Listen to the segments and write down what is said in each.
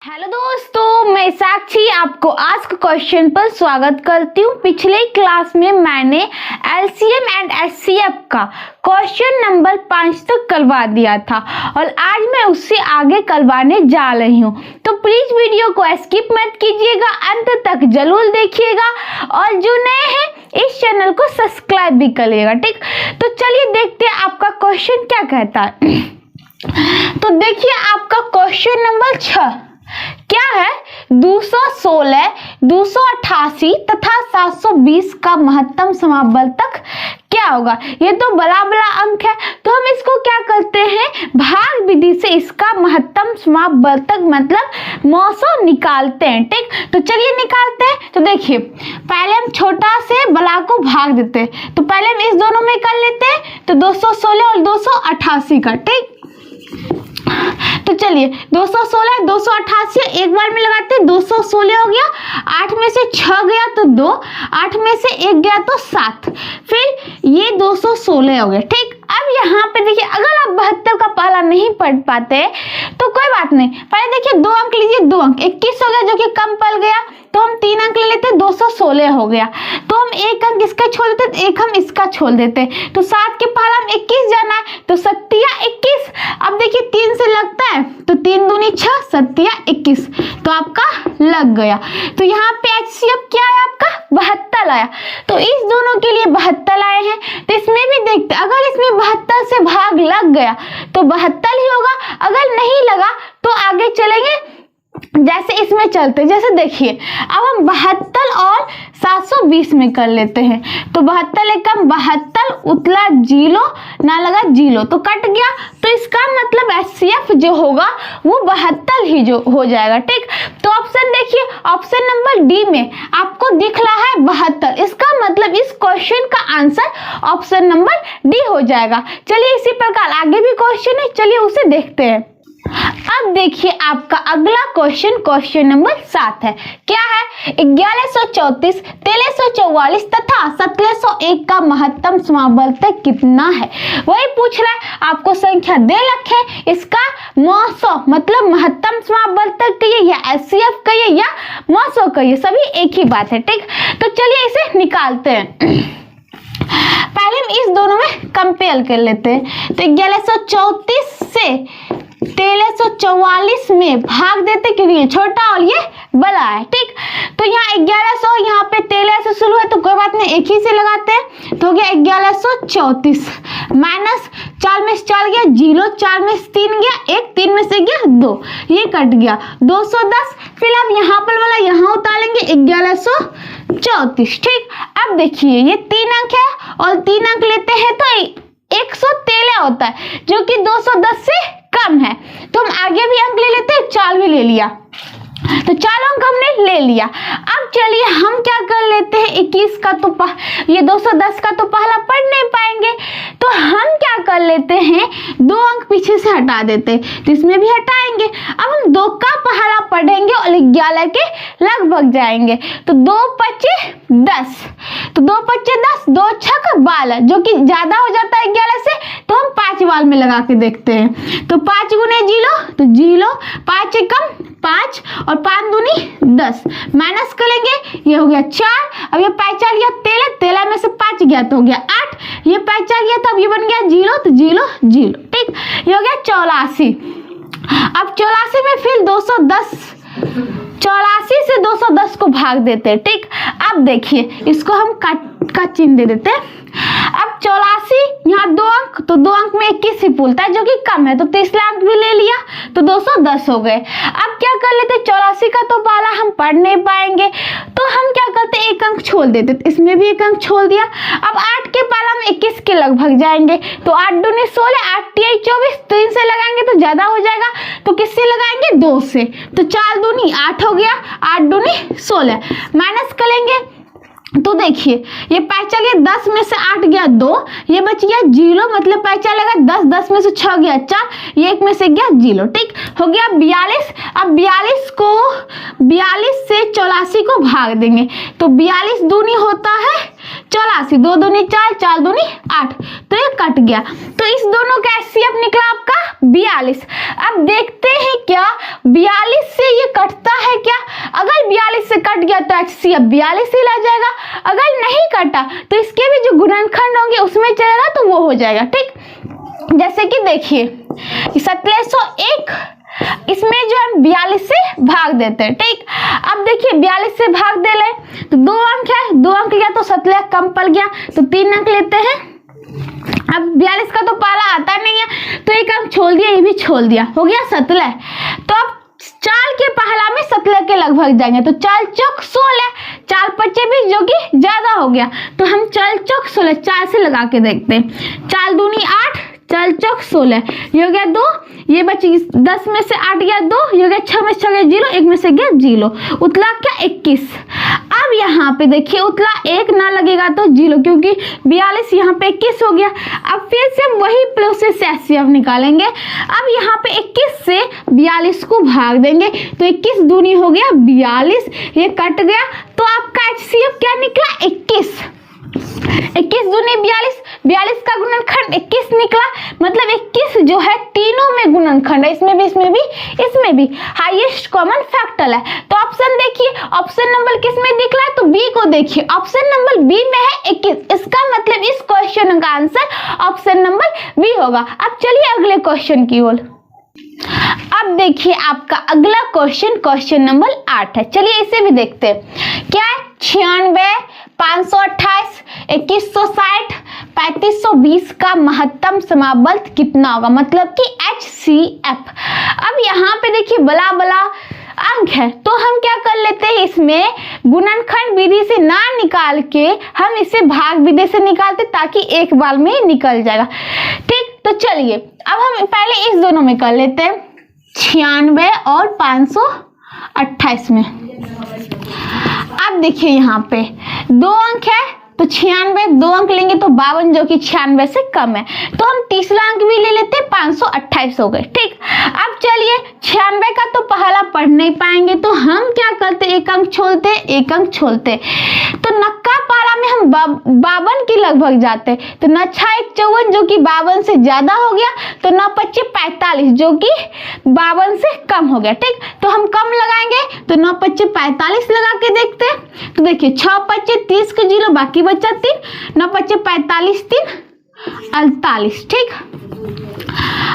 Hello दोस्तों, मैं साक्षी आपको आस्क क्वेश्चन पर स्वागत करती हूँ। पिछले क्लास में मैंने एलसीएम एंड एचसीएफ का क्वेश्चन नंबर 5 तक करवा दिया था और आज मैं उससे आगे करवाने जा रही हूँ। तो प्लीज वीडियो को स्किप मत कीजिएगा, अंत तक जरूर देखिएगा और जो नए हैं इस चैनल को सब्सक्राइब भी करिएगा। ठीक, तो चलिए देखते हैं आपका क्वेश्चन क्या कहता है। तो देखिए आपका क्वेश्चन नंबर 6 क्या है, 216, 288 तथा 720 का महत्तम समावर्तक क्या होगा। ये तो बड़ा बड़ा अंक है, तो हम इसको क्या करते हैं, भाग विधि से इसका महत्तम समावर्तक मतलब मौसो निकालते हैं। ठीक, तो चलिए निकालते हैं। तो देखिए पहले हम छोटा से बड़ा को भाग देते हैं, तो पहले हम इस दोनों में कर लेते हैं, तो 216 और 288 का। ठीक, तो चलिए 216 288 एक बार में लगाते हैं, 216 हो गया, 8 में से 6 गया तो 2, 8 में से 1 गया तो 7, फिर ये 216 हो गया। ठीक, अब यहाँ पे देखिए अगर आप 72 का पहला नहीं पढ़ पाते तो कोई बात नहीं, पहले देखिए 2 अंक लीजिए, 2 अंक 21 हो गया जो कि कम पड़ गया, तो हम 3 अंक ले लेते, 216 हो गया, तो हम 1 अंक इसका छोड़ देते, 1 हम इसका छोड़ देते, तो 7 के पहला हम 21 जाना है, तो 7 21। अब देखिए 3 से लगता है, तो 3 दूनी 6, 7 21, तो आपका लग गया। तो यहाँ पे एचसीएफ क्या है आपका 72 आया, तो इस दोनों के लिए 72 आए हैं। तो इसमें भी देखते, अगर इसमें 72 से भाग लग गया तो 72 ही होगा, अगर नहीं लगा तो आगे चलेंगे जैसे इसमें चलते। जैसे देखिए अब हम 72 और 720 में कर लेते हैं, तो 72 एकम 72 उतला जीरो ना लगा जीरो, तो कट गया, तो इसका मतलब एचसीएफ जो होगा वो 72 ही जो हो जाएगा। ठीक, तो ऑप्शन देखिए, ऑप्शन नंबर डी में आपको दिख रहा है 72, इसका मतलब इस क्वेश्चन का आंसर ऑप्शन नंबर डी हो जाएगा। चलिए इसी प्रकार आगे भी क्वेश्चन है, चलिए उसे देखते हैं। अब देखिए आपका अगला क्वेश्चन, क्वेश्चन नंबर 7 है, क्या है, 1134, 1344 तथा 1701 का महत्तम समावर्तक कितना है। वही पूछ रहा है, आपको संख्या दे रखे, इसका मौसो मतलब महत्तम समावर्तक कहिए या एचसीएफ कहिए या मौसो कहिए, सभी एक ही बात है। ठीक, तो चलिए इसे निकालते हैं। पहले हम इस दोनों में कंपेयर कर लेते हैं, तो 1134 से 1344 में भाग देते क्योंकि ये छोटा और ये बड़ा है। ठीक, तो यहाँ 1100, यहाँ पे 13 से शुरू है तो कोई बात नहीं, एक ही से लगाते हैं, तो हो गया 1134 माइनस 4 में से 4 गया जीरो, 4 में से 3 गया 1, 3 में से गया 2, ये कट गया 210। फिर अब यहाँ पर वाला यहाँ उतारेंगे 1134। ठीक, अब देखिए ये 3 अंक है और 3 अंक लेते हैं तो 113 होता है जो कि 210 से कम है, तो हम आगे भी अंक ले लेते हैं, 4 भी ले लिया, तो 4 अंक हमने ले लिया। अब चलिए हम क्या कर लेते हैं, 21 का तो ये 210 का तो पहला पढ़ नहीं पाएंगे, तो हम क्या कर लेते हैं, 2 अंक पीछे से हटा देते हैं, तो इसमें भी हटाएंगे। अब हम 2 का पहला पढ़ेंगे और 11 के लगभग जाएंगे, तो 2 25 10, तो 2 25 10, 2 6 12 जो कि ज्यादा हो जाता है 11 से, तो हम 5 बार में लगा के देखते हैं, तो 5 गुने जीरो तो जीरो, 5 एकम 5 और 5 दूनी 10, माइनस करेंगे, ये हो गया 4, अब ये 5 4 गया 13, 13 में से 5 गया तो हो गया 8, ये 5 4 गया तो अब ये बन गया 0, तो 0 0। ठीक, ये हो गया 84। अब 84 में फिर 210, 84 से 210 को भाग देते हैं। ठीक, अब देखिए इसको हम का चिन्ह दे देते हैं। अब 84 यहाँ 2 अंक, तो 2 अंक में 21 ही बोलता है जो कि कम है, तो तीसरा अंक भी ले लिया, तो 210 हो गए। अब क्या कर लेते, 84 का तो पहला हम पढ़ नहीं पाएंगे, तो हम क्या करते, 1 अंक छोड़ देते, तो इसमें भी 1 अंक छोड़ दिया। अब 8 के पहला हम 21 के लगभग जाएंगे, तो 8 दूनी 16, 8 3 24, 3 से लगाएंगे तो ज्यादा हो जाएगा, तो किससे लगाएंगे 2 से, तो 4 दूनी 8 हो गया, 8 दूनी 16, माइनस करेंगे, तो देखिए ये 5 चलिए 10 में से 8 गया 2, ये बच गया 0, मतलब 5 चलेगा 10, 10 में से 6 गया 4, ये 1 में से गया 0। ठीक, हो गया 42। अब 42 से 84 को भाग देंगे, तो 42 दूनी होता है 84, 2 दूनी 4, 4 दूनी 8, तो ये कट गया, तो इस दोनों का एचसीएफ निकला आपका 42। अब देखते हैं क्या 42 से ये तो HCF 42 ही ला जाएगा। अगर नहीं कटा तो इसके भी जो गुणनखंड होंगे उसमें चलेगा तो वो हो जाएगा। ठीक, जैसे कि देखिए 1701 इसमें जो हम 42 से भाग देते हैं। ठीक, अब देखिए 42 से भाग दे ले तो 2 अंक है, 2 अंक लिया तो 17 कम पड़ गया तो 3 अंक लेते हैं। अब 42 का तो पाला आता नहीं है तो एक अंक छोड़ दिया, ये भी छोड़ दिया, हो गया 17। तो अब चाल के पहला में 17 के लगभग जाएंगे तो 4 चौक 16, 4 पच्चे 20 जो कि ज्यादा हो गया तो हम 4 चौक 16 4 से लगा के देखते हैं। 4 दूनी 8, 4 चौक 16, ये हो गया 2, ये बची 10 में से 8 गया 2, ये हो गया 6 में से 6 गया 0, 1 में से गया 0, उतला क्या 21। अब यहाँ पे देखिए उतला 1 ना लगेगा तो 0 क्योंकि 42 यहाँ पे 21 हो गया। अब फिर से वही प्रोसेस से HCF निकालेंगे। अब यहाँ पे 21 से 42 को भाग देंगे तो 21 दूनी हो गया 42, ये कट गया तो आपका HCF क्या निकला 21। 21 दूनी 42, 42 का गुणनखंड 21 निकला, मतलब 21 जो है तीनों में गुणनखंड है, इसमें भी इसमें भी इसमें भी हाईएस्ट कॉमन फैक्टर है। तो ऑप्शन देखिए, ऑप्शन नंबर किस में दिख रहा है तो बी को देखिए, ऑप्शन नंबर बी में है 21, इसका मतलब इस क्वेश्चन का आंसर ऑप्शन नंबर बी होगा। अब चलिए अगले क्वेश्चन की ओर। अब देखिए आपका अगला क्वेश्चन, क्वेश्चन नंबर 8 है। चलिए इसे भी देखते हैं। क्या है 96, 528, 2160, 3520 का महत्तम समाबल्त कितना होगा, मतलब कि HCF। अब यहाँ पे देखिए बला बला अंक है तो हम क्या कर लेते हैं, इसमें गुणनखंड विधि से ना निकाल के हम इसे भाग विधि से निकालते ताकि एक बार में निकल जाएगा। ठीक, तो चलिए अब हम पहले इस दोनों में कर लेते हैं, 96 और 528 में। अब देखिए यहाँ पे 2 अंक है तो 96, 2 अंक लेंगे तो 52 जो कि 96 से कम है तो हम तीसरा अंक भी ले लेते हैं, 528 हो गए। ठीक, अब चलिए 96 का तो पहला पढ़ नहीं पाएंगे तो हम क्या करते, एक अंक छोड़ते, एक अंक छोड़ते, तो नक्का पारा में हम 52 के लगभग जाते तो 9 6 1 54 जो कि 52 से ज्यादा हो गया तो 9 25 45 जो कि 52 से कम हो गया। ठीक, तो हम कम लगाएंगे तो 9 25 45 लगा के देखते हैं तो देखिए 6 25 30 के 0 बाकी बचा 3, 9 25 45 3 48। ठीक,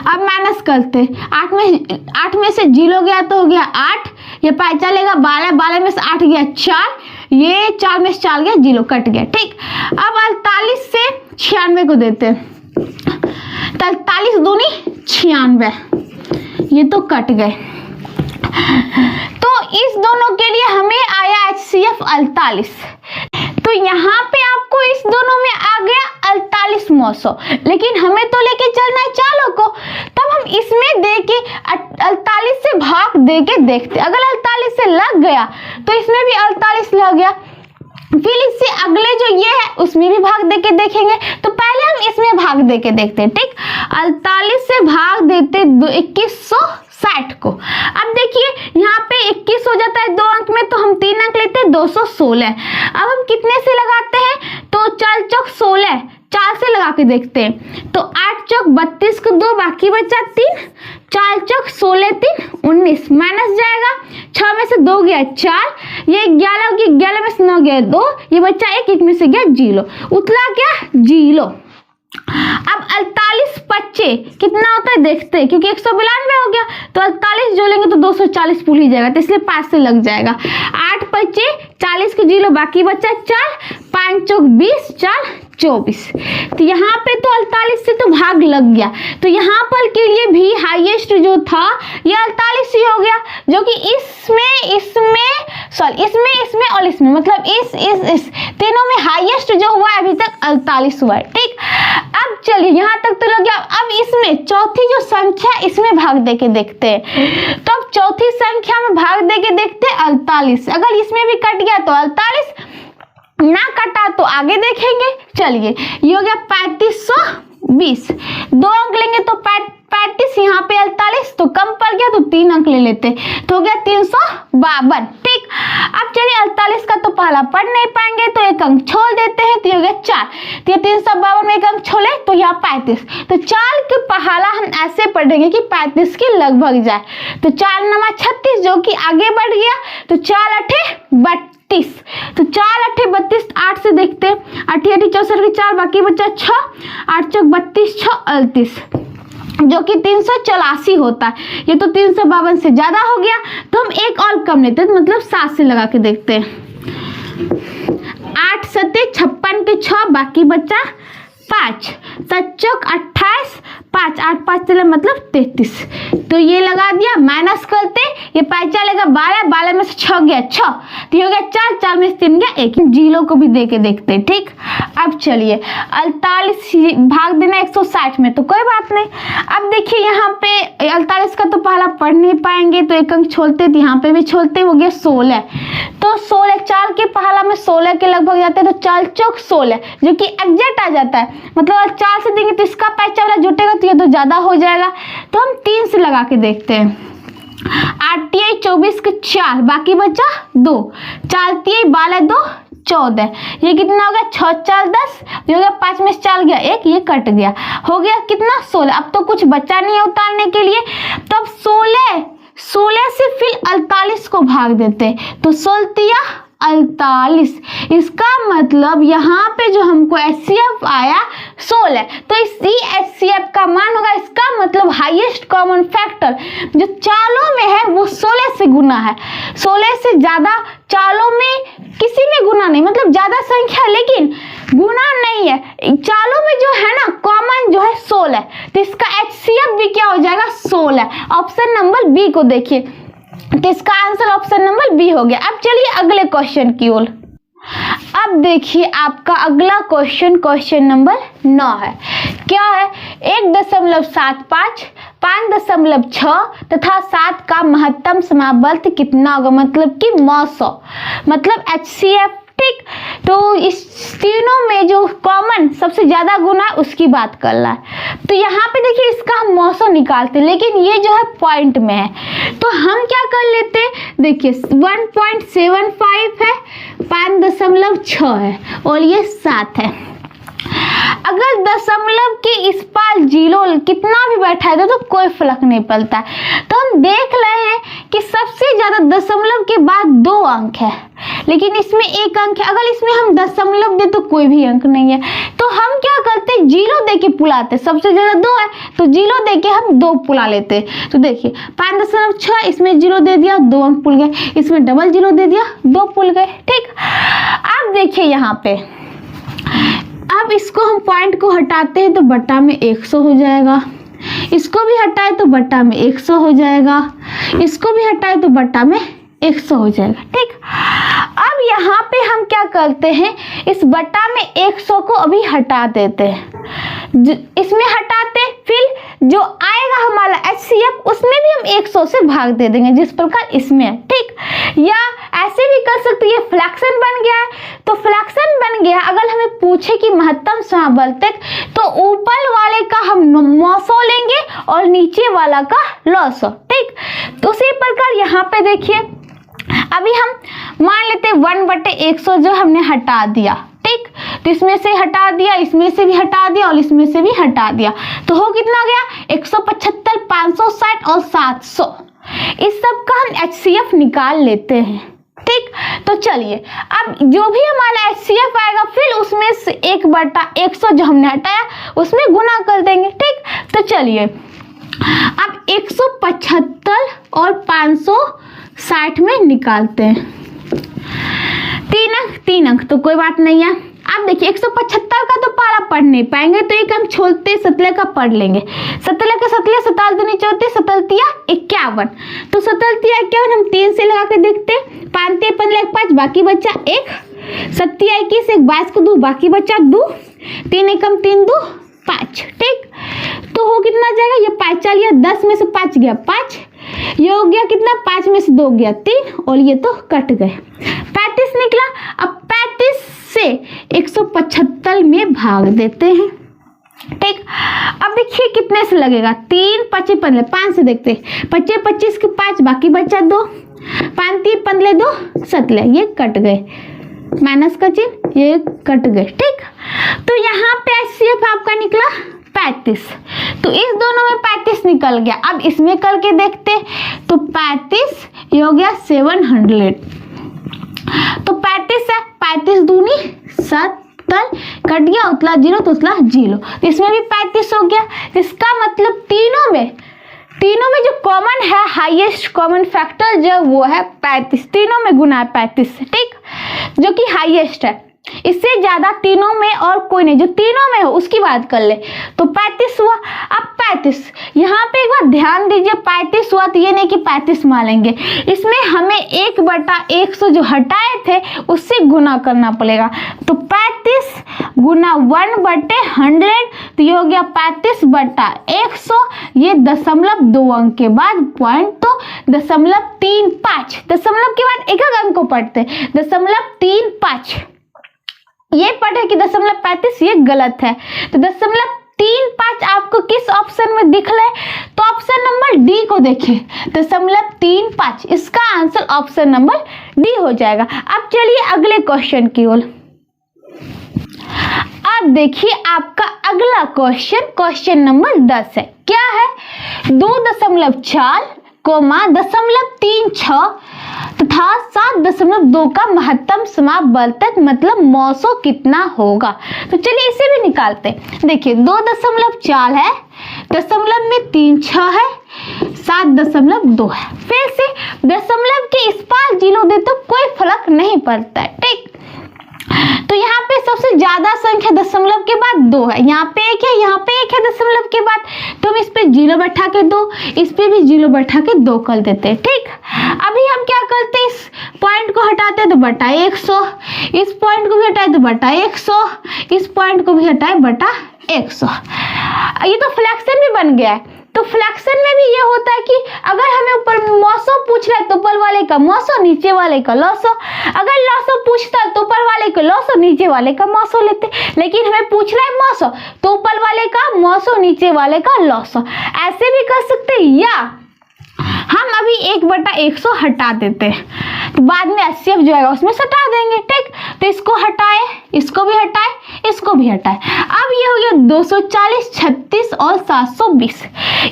अब माइनस करते, 8 में से 0 गया तो हो गया 8, ये पाई चलेगा 12, 12 में से 8 गया 4, ये 4 में से 4 गया 0 कट गया। ठीक, अब 48 से 96 को देते हैं, 43 दूनी 96, ये तो कट गए। तो इस दोनों के लिए हमें आया HCF 48, तो यहाँ पे आपको इस दोनों में आ गया 48,900, लेकिन हमें तो लेके चलना है चालों को, तब हम इसमें दे के 48 से भाग दे के देखते, अगर 48 से लग गया तो इसमें भी 48 लग गया, फिर इससे अगले जो ये है उसमें भी भाग दे के देखेंगे, तो पहले हम इसमें भाग दे के देखते हैं। ठीक, 48 से भाग देते 2160 को। अब देखिए यहाँ पे 21 हो जाता है 2 अंक में तो हम 3 अंक लेते हैं 216। अब हम कितने से लगाते हैं तो 4 चौक 16, 4 से लगा के देखते हैं तो 8 चौक 32 को 2 बाकी बचा 3, 4 चौक 16 3 19, माइनस जाएगा, 6 में से 2 गया 4, ये 11 की 11 में से 9 गया 2, ये बच्चा 1, 1 में से गया 0, उतला क्या 0। अब 48 25 कितना होता है देखते हैं, क्योंकि 192 हो गया तो 48 जो लेंगे तो 240 भूल ही जाएगा तो इसलिए 5 से लग जाएगा। 8 25 40 के 0 बाकी बचा 4, 5 चौक 20 4 24, तो यहाँ पे तो 48 से तो भाग लग गया, तो यहाँ पर के लिए भी हाईएस्ट जो था ये 48 ही हो गया, जो कि इसमें और इसमें मतलब इस तीनों में हाईएस्ट जो हुआ अभी तक 48 हुआ है। ठीक, अब चलिए यहाँ तक तो लग गया। अब इसमें चौथी जो संख्या इसमें भाग दे के देखते हैं, तो अब चौथी संख्या में भाग दे के देखते हैं 48, अगर इसमें भी कट गया तो 48, ना कटा तो आगे देखेंगे। चलिए ये हो गया 3520, 2 अंक लेंगे तो 35, यहाँ पे 48 तो कम पड़ गया तो 3 अंक ले लेते तो हो गया 352। ठीक, अब चलिए 48 का तो पहला पढ़ नहीं पाएंगे तो 1 अंक छोड़ देते हैं तो ये हो गया 4, तो 352 में 1 अंक छोड़े तो यहाँ 35, तो 4 के पहला हम ऐसे पढ़ेंगे कि 35 के लगभग जाए, तो 4 9 36 जो कि आगे बढ़ गया तो 4 8 32। तो 4 8 32, 8 से देखते हैं, 8 8 64 के 4, बाकी बचा 6, 8 चौक 32, 6 38, जो कि 384 होता है। ये तो 352 से ज्यादा हो गया, तो हम एक और कम लेते हैं, मतलब 7 से लगा के देखते हैं। 8 7 56 के 6, बाकी बचा 5, 7 चौक 28, 5 8 5 चले मतलब 33। तो ये लगा दिया, माइनस करते, ये 5 चलेगा 12, 12 में से 6 गया 6, तो ये हो गया 4, 4 में से 3 गया 1। जीरो को भी दे के देखते हैं, ठीक। अब चलिए 48 भाग देना 160 में, तो कोई बात नहीं। अब देखिए यहाँ पे 48 का तो पहला पढ़ नहीं पाएंगे, तो एक अंक छोड़ते, तो यहाँ पे भी छोड़ते, हो गया 16। तो 16 4 के पहला में 16 के लगभग जाते हैं, तो 4 चौक 16, जो कि एग्जैक्ट आ जाता है। मतलब 4 से देंगे तो इसका 5 वाला जुटेगा, तो ये तो ज्यादा हो जाएगा, तो हम 3 से लगा के देखते हैं। 8 24 के 4, बाकी बचा 2, 4 12 2 14, ये कितना हो गया 6 4 10, ये हो गया 5 में से 4 गया 1, ये कट गया, हो गया कितना 16। अब तो कुछ बचा नहीं है उतारने के लिए, तो अब 16 से फिर 48 को भाग देते, तो 16 48। इसका मतलब यहाँ पे जो हमको HCF आया 16, तो इसी HCF का मान होगा, इसका मतलब हाईएस्ट कॉमन फैक्टर जो चालों में है वो 16 से गुना है। 16 से ज्यादा चालों में किसी में गुना नहीं, मतलब ज्यादा संख्या लेकिन गुना नहीं है। चालों में जो है ना कॉमन जो है 16, तो इसका HCF भी क्या हो जाएगा 16। ऑप्शन नंबर बी को देखिए, तो इसका आंसर ऑप्शन नंबर बी हो गया। अब चलिए अगले क्वेश्चन की ओर। अब देखिए आपका अगला क्वेश्चन नंबर 9 है। क्या है? 1.75, 5.6 तथा 7 का महत्तम समावर्त कितना होगा, मतलब कि 900, मतलब HCF, ठीक। तो इस तीनों में जो कॉमन सबसे ज्यादा गुना है उसकी बात कर रहा है। तो यहाँ पे देखिए इसका हम 900 निकालते, लेकिन ये जो है पॉइंट में है, तो हम क्या कर लेते हैं, देखिए 1.75 है, 5.6 है और ये 7 है। अगर दशमलव के इस पार जीरो कितना भी बैठा है तो कोई फर्क नहीं पड़ता है। तो हम देख रहे हैं कि सबसे ज्यादा दशमलव के बाद 2 अंक है, लेकिन इसमें 1 अंक है। अगर इसमें हम दशमलव दे तो कोई भी अंक नहीं है, तो हम क्या करते हैं, जीरो दे के पुलाते। सबसे ज्यादा 2 है तो जीरो दे के हम 2 पुला लेते। तो देखिए 5.6, इसमें जीरो दे दिया 2 अंक पुल गए, इसमें डबल जीरो दे दिया 2 पुल गए, ठीक। अब देखिए यहाँ पे, अब इसको हम पॉइंट को हटाते हैं तो बट्टा में 100 हो जाएगा, इसको भी हटाए तो बट्टा में 100 हो जाएगा, इसको भी हटाए तो बट्टा में 100 हो जाएगा, ठीक। अब यहाँ पे हम क्या करते हैं, इस बट्टा में 100 को अभी हटा देते हैं, इसमें हटाते, फिर जो आएगा हमारा HCF उसमें भी हम 100 से भाग दे देंगे, जिस प्रकार इसमें है, ठीक। या ऐसे भी कर सकते हैं, ये फ्रैक्शन बन गया है तो फ्रैक्शन बन गया। अगर हमें पूछे कि महत्तम समावर्तक, तो ऊपर वाले का हम 900 लेंगे और नीचे वाला का 900, ठीक। तो उसी प्रकार यहाँ पे देखिए, अभी हम मान लेते हैं 1/100 जो हमने हटा दिया, ठीक। तो इसमें से हटा दिया, इसमें से भी हटा दिया और इसमें से भी हटा दिया, तो हो कितना गया 175, 560 और 700। इस सब का हम HCF निकाल लेते हैं, ठीक। तो चलिए अब जो भी हमारा HCF आएगा फिर उसमें से 1/100 जो हमने हटाया उसमें गुना कर देंगे, ठीक। तो चलिए अब 175 और 560 में निकालते हैं, 3 अंक तो कोई बात नहीं है। अब देखिए 175 का तो पारा पढ़ नहीं पाएंगे, तो एक हम छोड़ते 17 का पढ़ लेंगे। 17 का 17, 17 दूनी 34, 17 51, तो 17 51 हम 3 से लगा के देखते, 5 15 5, बाकी बचा 1, 7 21 1, 22 को 2, बाकी बचा 2, 3 एकम 3 2 5, ठीक। तो हो कितना जाएगा, ये 5 चल गया, 10 में से 5 गया 5, ये हो गया कितना, 5 में से 2 गया 3 और ये तो कट गए, 35 निकला। अब 35 से 175 में भाग देते हैं, ठीक। अब देखिए कितने से लगेगा, 3 5 15, 5 से देखते, 25 25 के 5, बाकी बचा 2, 5 3 15 2 17, ये कट गए, माइनस का चिन्ह, ये कट गए, ठीक। तो यहाँ पे HCF आपका निकला 35, तो इस दोनों में 35 निकल गया। अब इसमें करके देखते, तो 35 ये हो गया 700, तो 35 दूनी 70, कट गया उतला 0 तो उतला 0, तो इसमें भी 35 हो गया। इसका मतलब तीनों में जो कॉमन है, हाईएस्ट कॉमन फैक्टर जो वो है 35, तीनों में गुना है 35, ठीक, जो कि हाईएस्ट है। इससे ज्यादा तीनों में और कोई नहीं, जो तीनों में हो उसकी बात कर ले, तो 35 हुआ। अब 35 यहाँ पे एक बार ध्यान दीजिए, 35 हुआ तो ये नहीं कि 35 मानेंगे, इसमें हमें 1/100 जो हटाए थे उससे गुना करना पड़ेगा। तो 35 गुना 1/100, तो ये हो गया 35/100। ये 0.2 अंक के बाद पॉइंट, तो 0.35, दशमलव के बाद एक अंक को पढ़ते 0.35, ये पढ़े कि 0.35, ये गलत है। तो 0.35 आपको किस ऑप्शन में दिख रहा है, तो ऑप्शन नंबर डी को देखिए, 0.35, इसका आंसर ऑप्शन नंबर डी हो जाएगा। अब चलिए अगले क्वेश्चन की ओर। अब देखिए आपका अगला क्वेश्चन नंबर 10 है। क्या है, 2.4, 0.36 तथा 7.2 का महत्तम समापवर्तक मतलब मौसो कितना होगा। तो चलिए इसे भी निकालते हैं। देखिए 2.4 है, दशमलव में 36 है, 7.2 है। फिर से दशमलव के इस पार 0 दे तो कोई फर्क नहीं पड़ता है, ठीक। तो यहाँ पे सबसे ज्यादा संख्या दशमलव के बाद 2 है, यहाँ पे 1 है, यहाँ पे 1 है दशमलव के बाद, तो हम इस पे 0 बैठा के 2, इस पे भी 0 बैठा के 2 कर देते हैं, ठीक। अभी हम क्या करते हैं, इस पॉइंट को हटाते हैं तो बटा 100, इस पॉइंट को भी हटाए तो बटा 100, इस पॉइंट को भी हटाए बटा 100। ये तो फ्रैक्शन भी बन गया है। तो फ्रैक्शन में भी ये होता है कि अगर हमें ऊपर मौसो पूछ रहा है तो ऊपर वाले का मौसो, नीचे वाले का लौसो। अगर लौसो पूछता है तो ऊपर वाले का लौसो, नीचे वाले का मौसो लेते। लेकिन हमें पूछ रहा है मौसो, तो ऊपर वाले का मौसो, नीचे वाले का लौसो। ऐसे भी कर सकते हैं, या हम अभी 1/100 हटा देते हैं, तो बाद में HCF जो आएगा उसमें सटा देंगे, ठीक। तो इसको हटाए, इसको भी हटाए, इसको भी हटाए। अब ये हो गया 240, 36 और 720।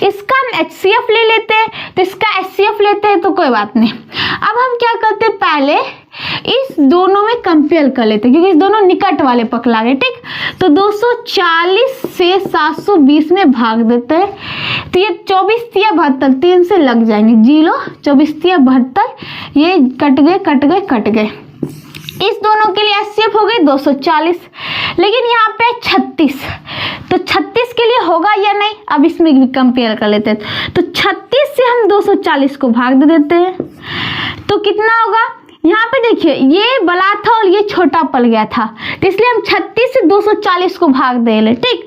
इसका हम HCF ले लेते हैं, तो इसका HCF लेते हैं तो कोई बात नहीं। अब हम क्या करते हैं, पहले इस दोनों में कंपेयर कर लेते हैं, क्योंकि इस दोनों निकट वाले पकड़ा गए, ठीक। तो 240 से 720 में भाग देते हैं, तो ये 24 तिया 72, 3 से लग जाएंगे 0, 24 तिया 72, ये कट गए। इस दोनों के लिए HCF हो गई 240, लेकिन यहाँ पे 36, तो 36 के लिए होगा या नहीं, अब इसमें भी कंपेयर कर लेते हैं। तो 36 से हम 240 को भाग दे देते हैं, तो कितना होगा, यहाँ पे देखिए ये बड़ा था और ये छोटा पड़ गया था, तो इसलिए हम 36 से 240 को भाग दे ले, ठीक।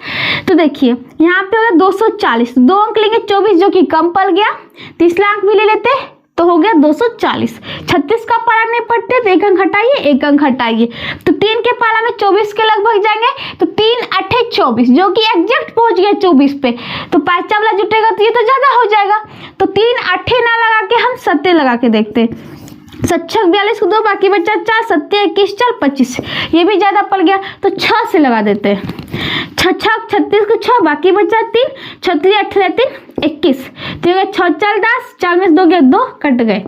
तो देखिए यहाँ पे होगा 240, 2 अंक लेंगे, 24 जो कि कम पड़ गया, तीसरा अंक भी ले लेते, तो हो गया 240। 36 का पारा नहीं पढ़ते तो 1 अंक हटाइए, 1 अंक हटाइए, तो 3 के पारा में 24 के लगभग जाएंगे, तो 3 8 24, जो कि एग्जैक्ट पहुंच गया 24 पे, तो 5 वाला जुटेगा तो ये तो ज्यादा हो जाएगा। तो 3 8 ना लगा के हम 7 लगा के देखते, 7 42 को 2, बाकी बचा 4, 7 21 4 25, ये भी ज्यादा पड़ गया, तो 6 से लगा देते हैं। 6 36 को 6, बाकी बचा 3, 6 3 18 3 21, तो 6 4 10, 4 में 2 गया 2, कट गए,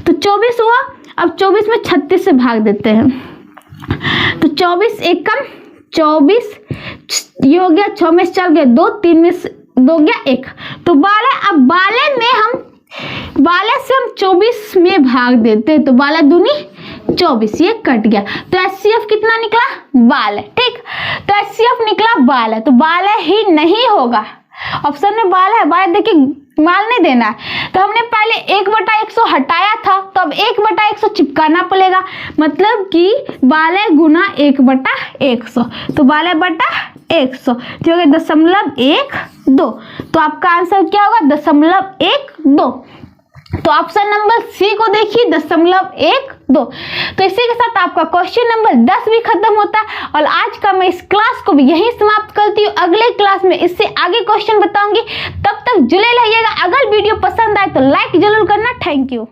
तो 24 हुआ। अब 24 में 36 से भाग देते हैं, तो 24 1 कम 24, ये हो गया 6 में 4 गया 2, 3 में 2 गया 1, तो 12। अब 12 में हम 12 से हम 24 में भाग देते, तो 12 दूनी 24, ये कट गया, तो HCF कितना निकला, 12, ठीक। तो HCF निकला 12, तो 12 ही नहीं होगा, ऑप्शन में 12 है, 12 देखिए माल नहीं देना है। तो हमने पहले 1/100 हटाया था, तो अब 1/100 चिपकाना पड़ेगा, मतलब कि 12 गुना 1/100, तो 12/100, जो हो गया 0.12, तो आपका आंसर क्या होगा 0.12। तो ऑप्शन नंबर सी को देखिए 0.12। तो इसी के साथ आपका क्वेश्चन नंबर 10 भी खत्म होता है, और आज का मैं इस क्लास को भी यही समाप्त करती हूँ। अगले क्लास में इससे आगे क्वेश्चन बताऊंगी, तब तक जुड़े रहिएगा। अगर वीडियो पसंद आए तो लाइक जरूर करना। Thank you.